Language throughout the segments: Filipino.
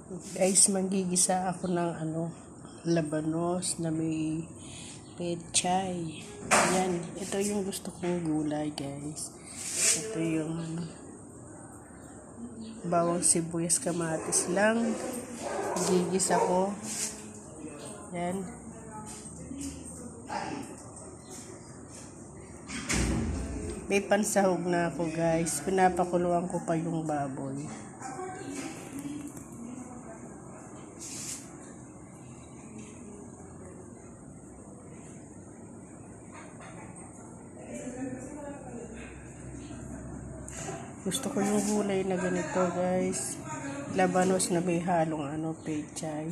Guys, magigisa ako ng labanos na may pechay. Ayan, ito yung gusto kong gulay, guys. Ito yung bawang sibuyas kamatis lang. Gigisa ko. Ayan. May pansahog na ako, guys. Pinapakuluan ko pa yung baboy. Gusto ko yung gulay na ganito, guys. Labanos na may halong pechay.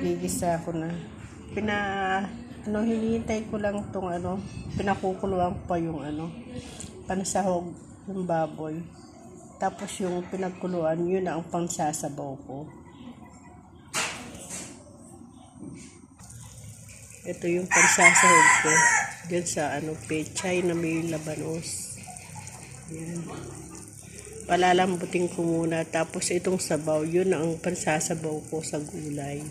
Gigisa ko na. Hinihintay ko lang tong pinakukuluan ko pa yung pansahog ng baboy. Tapos yung pinagkuluan, yun na ang pangsasabaw ko. Ito yung pansasahog ko. Diyan sa pechay na may labanos. Yan. Palalambutin ko muna. Tapos itong sabaw, yun na ang pansasabaw ko sa gulay.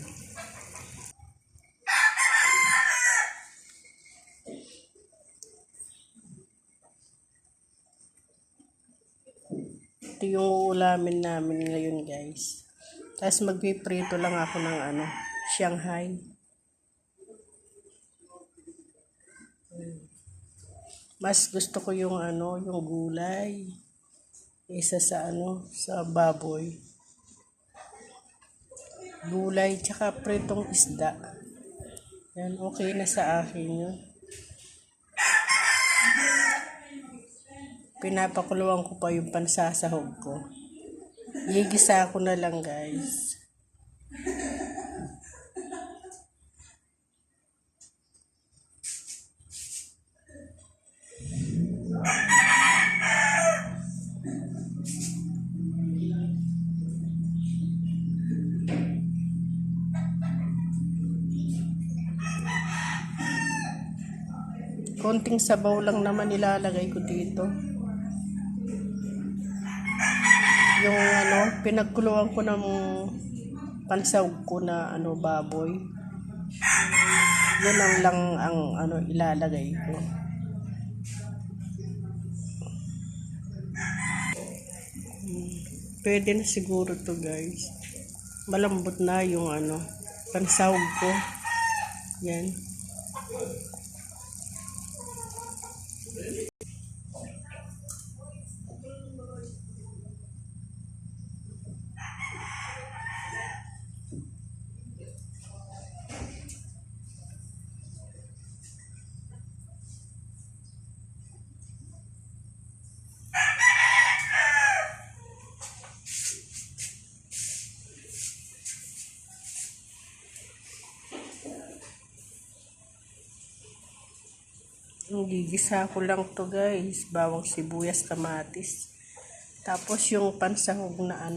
Ito yung ulamin namin ngayon, guys. Tapos magpiprito lang ako ng Shanghai. Mas gusto ko yung yung gulay isa sa sa baboy. Gulay tsaka pritong isda. Yan, okay na sa akin yun. Pinapakuluan ko pa yung pansasahog ko. Gigisa ko na lang, guys. Konting sabaw lang naman ilalagay ko dito. Yung pinagkuluan ko ng pansahog ko na baboy. Yun lang ang ilalagay ko. Pwede na siguro to, guys. Malambot na yung pansahog ko. Yan. Gigisa ko lang to, guys. Bawang sibuyas kamatis. Tapos yung pansahog na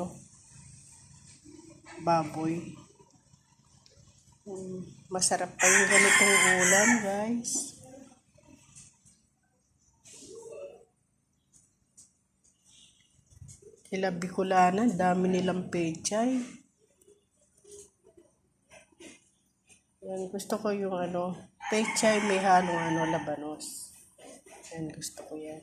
baboy. Masarap pa yung ganitong ulam, guys. Sila Bicolana, dami nilang pechay. Yan, gusto ko yung pechay may halong labanos. Yan, gusto ko yan.